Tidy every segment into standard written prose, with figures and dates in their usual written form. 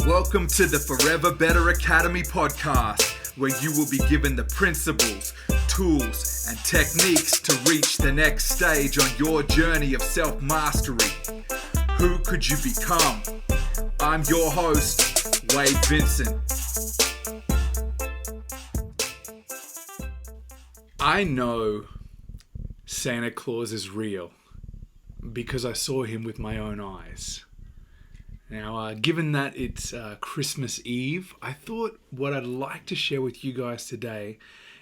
Welcome to the Forever Better Academy podcast, where you will be given the principles, tools, and techniques to reach the next stage on your journey of self-mastery. Who could you become? I'm your host, Wade Vincent. I know Santa Claus is real because I saw him with my own eyes. Now, given that it's Christmas Eve, I thought what I'd like to share with you guys today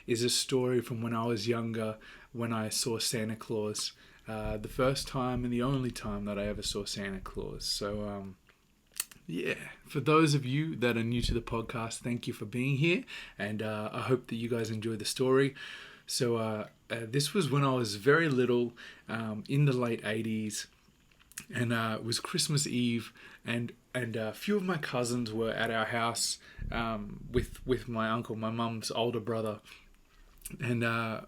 is a story from when I was younger, when I saw Santa Claus. The first time and the only time that I ever saw Santa Claus. So, for those of you that are new to the podcast, thank you for being here. And I hope that you guys enjoy the story. So, this was when I was very little, in the late 80s. And it was Christmas Eve, and a few of my cousins were at our house with my uncle, my mum's older brother. And I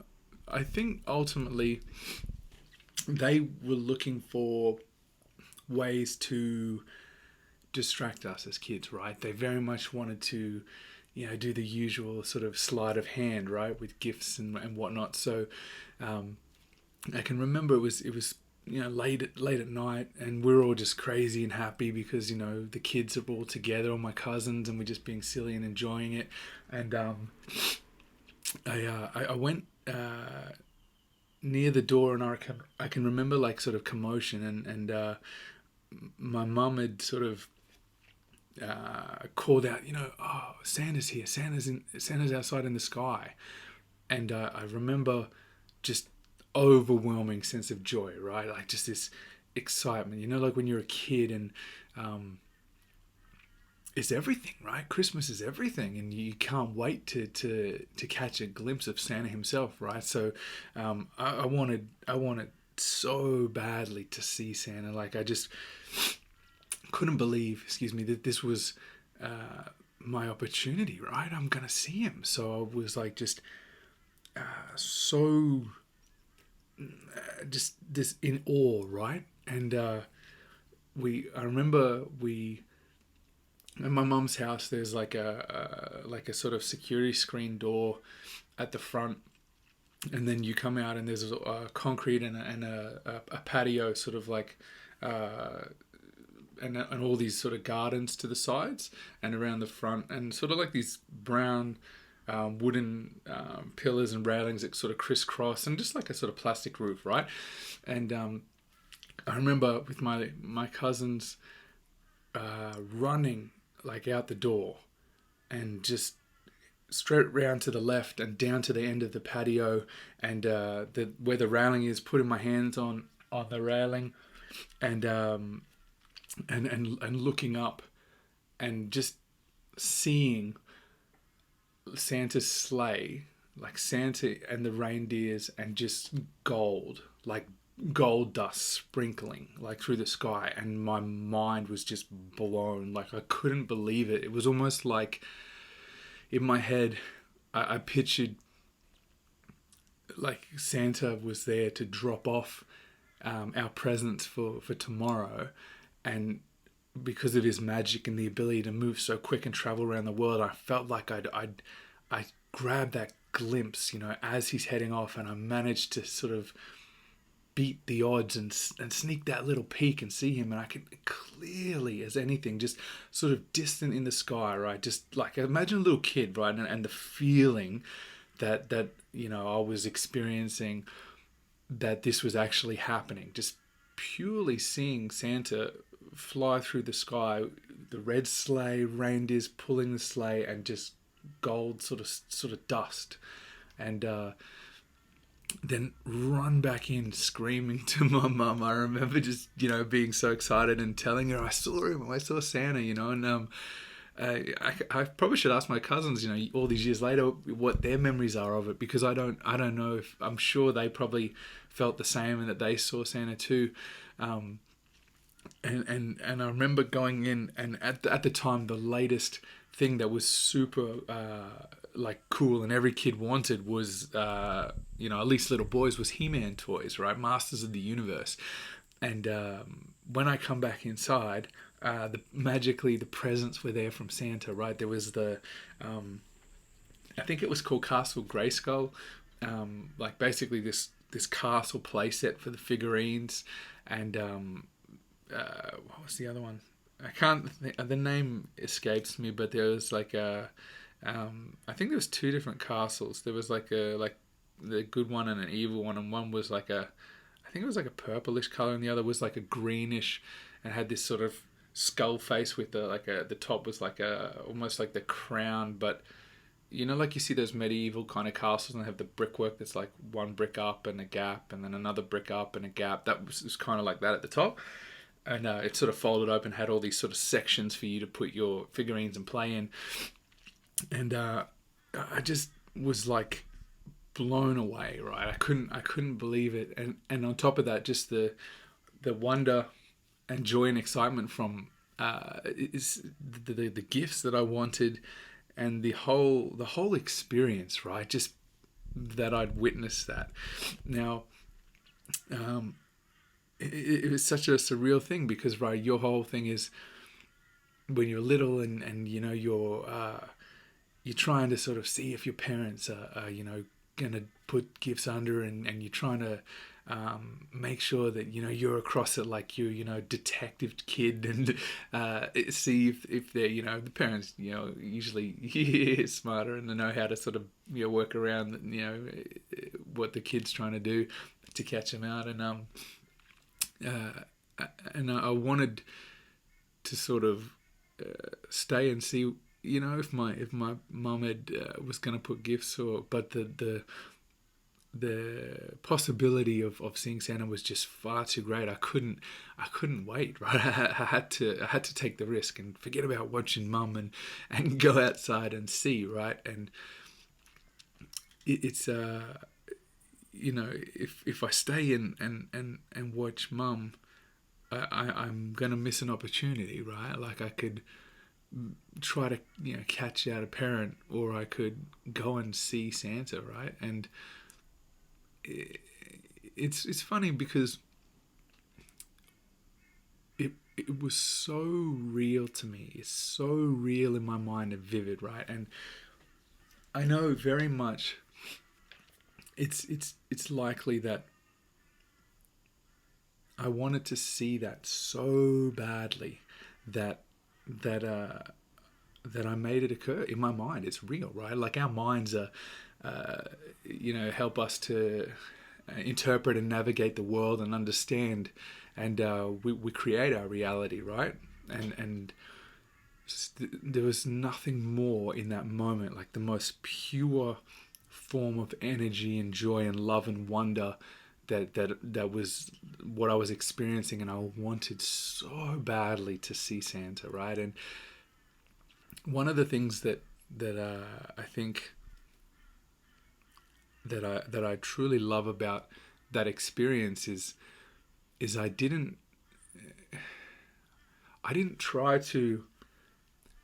think ultimately they were looking for ways to distract us as kids, right? They very much wanted to, do the usual sort of sleight of hand, right, with gifts and whatnot. So I can remember it was late at night, and we were all just crazy and happy because the kids are all together, all my cousins, and we're just being silly and enjoying it. And I went near the door, and I can remember like sort of commotion, and my mum had sort of called out, oh, Santa's here, Santa's outside in the sky. And I remember just overwhelming sense of joy, right? Like just this excitement, like when you're a kid, and it's everything, right? Christmas is everything, and you can't wait to catch a glimpse of Santa himself, right? So I wanted so badly to see Santa. Like I just couldn't believe, that this was my opportunity, right? I'm gonna see him. So I was like just so just this in awe, right? And I remember at my mum's house, there's like a sort of security screen door at the front, and then you come out and there's a concrete and a patio, sort of like and all these sort of gardens to the sides and around the front, and sort of like these brown wooden pillars and railings that sort of crisscross, and just like a sort of plastic roof, right? And I remember with my cousins running like out the door and just straight round to the left and down to the end of the patio, and where the railing is, putting my hands on the railing, and looking up and just seeing Santa's sleigh, like Santa and the reindeers, and just gold, like gold dust sprinkling like through the sky, and my mind was just blown. Like I couldn't believe it. It was almost like in my head I pictured like Santa was there to drop off our presents for tomorrow, and because of his magic and the ability to move so quick and travel around the world, I felt like I grabbed that glimpse, as he's heading off, and I managed to sort of beat the odds and sneak that little peek and see him, and I could clearly as anything just sort of distant in the sky, right? Just like imagine a little kid, right? And the feeling that I was experiencing, that this was actually happening, just purely seeing Santa fly through the sky, the red sleigh, reindeers pulling the sleigh, and just gold sort of dust, and then run back in screaming to my mum. I remember just being so excited and telling her I saw him, I saw Santa, and I probably should ask my cousins, all these years later, what their memories are of it, because I don't know if, I'm sure they probably felt the same and that they saw Santa too. And I remember going in, and at the time, the latest thing that was super like cool and every kid wanted was at least little boys, was He-Man toys, right? Masters of the Universe. And when I come back inside, magically the presents were there from Santa, right? There was I think it was called Castle Grayskull, like basically this castle playset for the figurines, and what was the other one? I can't. The name escapes me, but there was like I think there was two different castles. There was like the good one and an evil one, and one was like I think it was like a purplish color, and the other was like a greenish, and had this sort of skull face with the top was like almost like the crown, but like you see those medieval kind of castles and they have the brickwork that's like one brick up and a gap and then another brick up and a gap. That was kind of like that at the top. And it sort of folded open, had all these sort of sections for you to put your figurines and play in. And I just was like blown away, right? I couldn't believe it. And on top of that, just the wonder and joy and excitement from is the gifts that I wanted, and the whole experience, right? Just that I'd witnessed that. Now, it was such a surreal thing because, right, your whole thing is when you're little and you're trying to sort of see if your parents are gonna put gifts under, and you're trying to make sure that you're across it like detective kid, and see if they're the parents usually smarter and they know how to sort of work around what the kid's trying to do to catch them out, and I wanted to sort of stay and see if my mum had was going to put gifts, but the possibility of seeing Santa was just far too great. I couldn't wait, right? I had to take the risk and forget about watching mum and go outside and see, right? And it's if I stay in and watch mum, I'm gonna miss an opportunity, right? Like I could try to catch out a parent, or I could go and see Santa, right? And it's funny because it was so real to me. It's so real in my mind and vivid, right? And I know very much it's likely that I wanted to see that so badly that I made it occur in my mind. It's real, right? Like our minds are help us to interpret and navigate the world and understand, and we create our reality, right? And there was nothing more in that moment, like the most pure form of energy and joy and love and wonder that was what I was experiencing, and I wanted so badly to see Santa, right? And one of the things that I think that I truly love about that experience is I didn't try to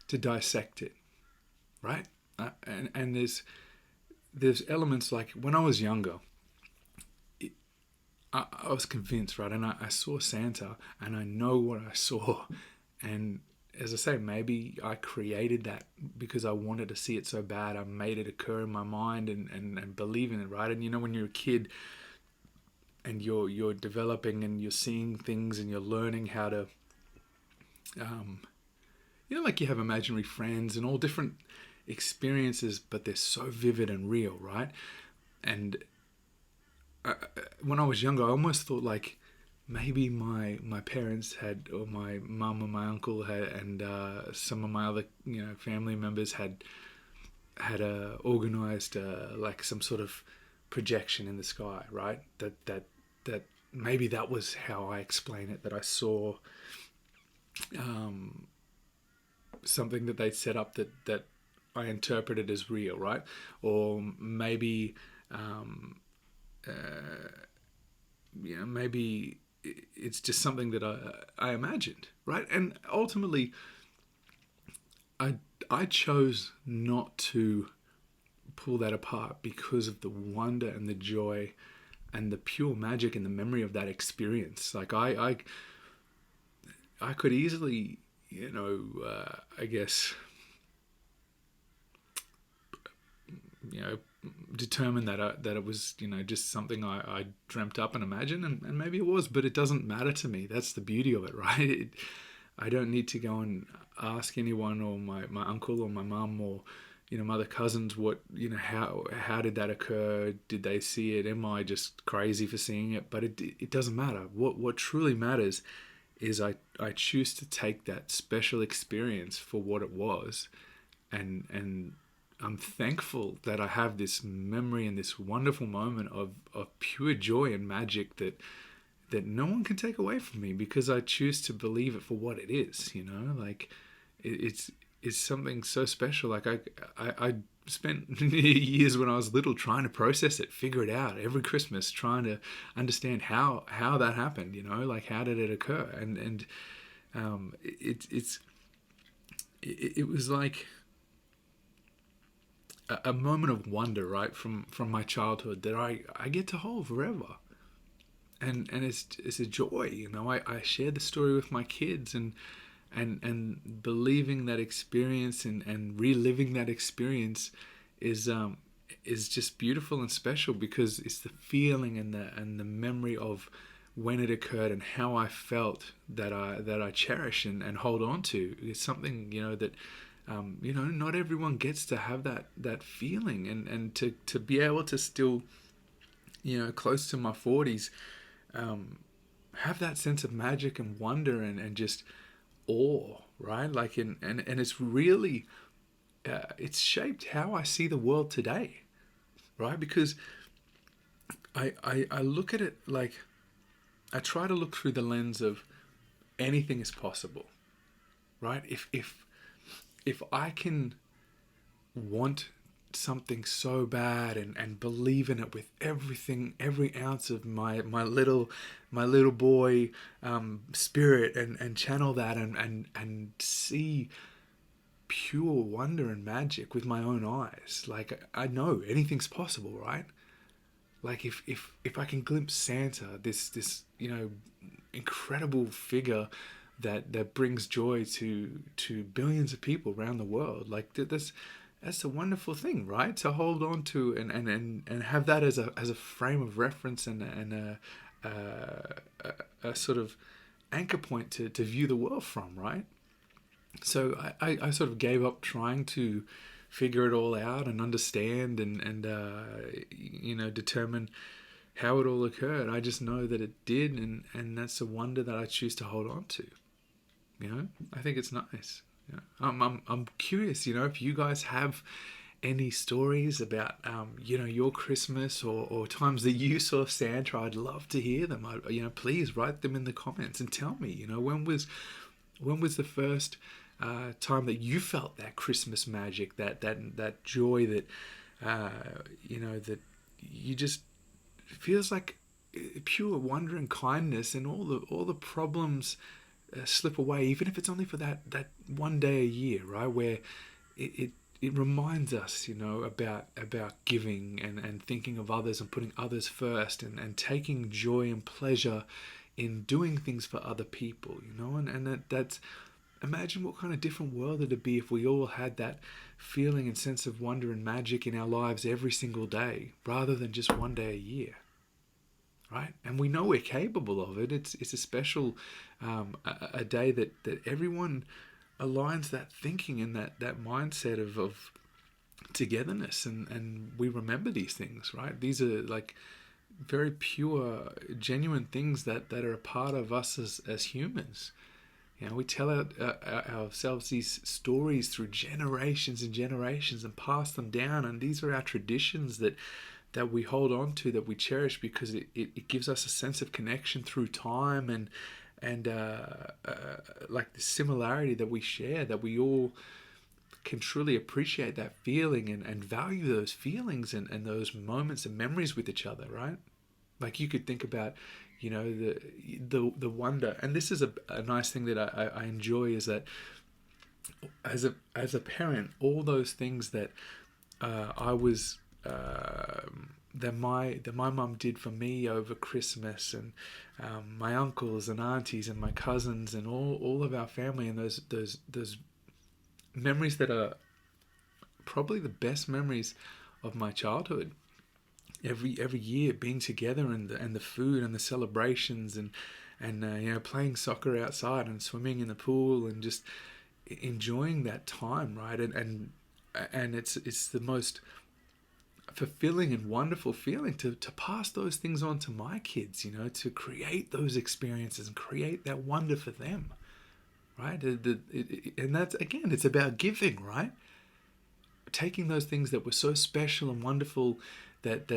dissect it, right? And there's elements like when I was younger, I was convinced, right? And I saw Santa, and I know what I saw, and as I say, maybe I created that because I wanted to see it so bad. I made it occur in my mind and believe in it, right? And when you're a kid and you're developing and you're seeing things and you're learning how to, like you have imaginary friends and all different experiences, but they're so vivid and real, right? And when I was younger, I almost thought like, maybe my parents had, or my mum or my uncle had, and some of my other family members had organized like some sort of projection in the sky, right? That maybe that was how I explain it. That I saw something that they'd set up that I interpreted as real, right? Or maybe maybe it's just something that I imagined, right? And ultimately, I chose not to pull that apart because of the wonder and the joy and the pure magic and the memory of that experience. Like I could easily I guess, determined that it was, just something I dreamt up and imagined, and maybe it was, but it doesn't matter to me. That's the beauty of it, right? I don't need to go and ask anyone, or my uncle or my mum, or my other cousins, what, how did that occur? Did they see it? Am I just crazy for seeing it? But it doesn't matter. What truly matters is I choose to take that special experience for what it was, and I'm thankful that I have this memory and this wonderful moment of pure joy and magic that no one can take away from me, because I choose to believe it for what it is. Like it's something so special. Like I spent years when I was little trying to process it, figure it out every Christmas, trying to understand how that happened. Like, how did it occur? And it was like a moment of wonder, right, from my childhood that I get to hold forever. And it's a joy. I share the story with my kids, and believing that experience, and reliving that experience is just beautiful and special, because it's the feeling and the memory of when it occurred and how I felt that I cherish and hold on to. It's something that not everyone gets to have that feeling, and to be able to still, close to my 40s, have that sense of magic and wonder, and just awe, right? Like, and it's really it's shaped how I see the world today, right? Because I look at it like, I try to look through the lens of anything is possible, right? If I can want something so bad, and believe in it with everything, every ounce of my little boy spirit, and channel that, and see pure wonder and magic with my own eyes, like, I know anything's possible, right? Like, if I can glimpse Santa, this incredible figure that brings joy to billions of people around the world, like, that's a wonderful thing, right? To hold on to, and have that as a frame of reference, and a sort of anchor point to view the world from, right? So I sort of gave up trying to figure it all out and understand, and determine how it all occurred. I just know that it did, and that's a wonder that I choose to hold on to. I think it's nice. I'm curious, if you guys have any stories about your Christmas, or times that you saw Santa. I'd love to hear them. Please write them in the comments and tell me. When was the first time that you felt that Christmas magic, that joy, that that you just feels like pure wonder and kindness, and all the problems slip away, even if it's only for that one day a year, right? Where it reminds us, about giving, and thinking of others, and putting others first, and taking joy and pleasure in doing things for other people, and that's, imagine what kind of different world it'd be if we all had that feeling and sense of wonder and magic in our lives every single day, rather than just one day a year. Right? And we know we're capable of it. It's a special a day that everyone aligns that thinking and that mindset of togetherness, and we remember these things, right? These are like very pure, genuine things that are a part of us as humans. We tell ourselves these stories through generations and generations, and pass them down, and these are our traditions that we hold on to, that we cherish, because it gives us a sense of connection through time, and like the similarity that we share, that we all can truly appreciate that feeling, and value those feelings, and those moments and memories with each other, right? Like, you could think about, the wonder, and this is a nice thing that I enjoy, is that as a parent, all those things that I was that my mum did for me over Christmas, and my uncles and aunties and my cousins and all of our family, and those memories that are probably the best memories of my childhood. Every year being together, and the food and the celebrations, and playing soccer outside and swimming in the pool and just enjoying that time, right? And it's the most fulfilling and wonderful feeling to pass those things on to my kids, to create those experiences and create that wonder for them, right? And that's, again, it's about giving, right? Taking those things that were so special and wonderful, that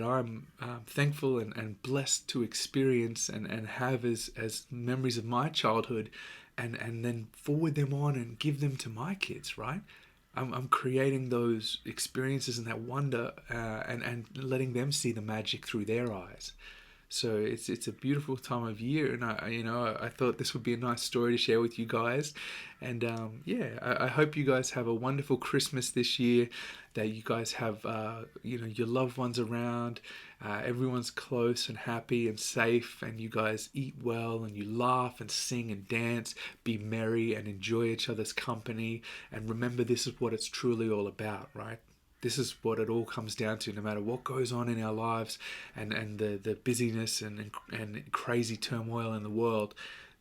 I'm thankful and blessed to experience and have as memories of my childhood, and then forward them on and give them to my kids, right? I'm creating those experiences and that wonder, and letting them see the magic through their eyes. So it's a beautiful time of year, and I thought this would be a nice story to share with you guys. And I hope you guys have a wonderful Christmas this year, that you guys have your loved ones around, everyone's close and happy and safe, and you guys eat well and you laugh and sing and dance, be merry and enjoy each other's company. And remember, this is what it's truly all about, right? This is what it all comes down to, no matter what goes on in our lives, and the busyness and crazy turmoil in the world.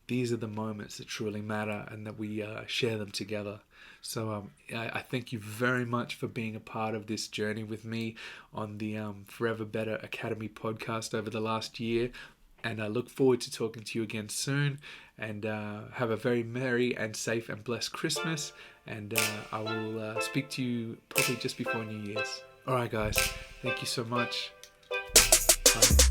These are the moments that truly matter, and that we share them together. So I thank you very much for being a part of this journey with me on the Forever Better Academy podcast over the last year. And I look forward to talking to you again soon. And have a very merry and safe and blessed Christmas. And I will speak to you probably just before New Year's. All right, guys. Thank you so much. Bye.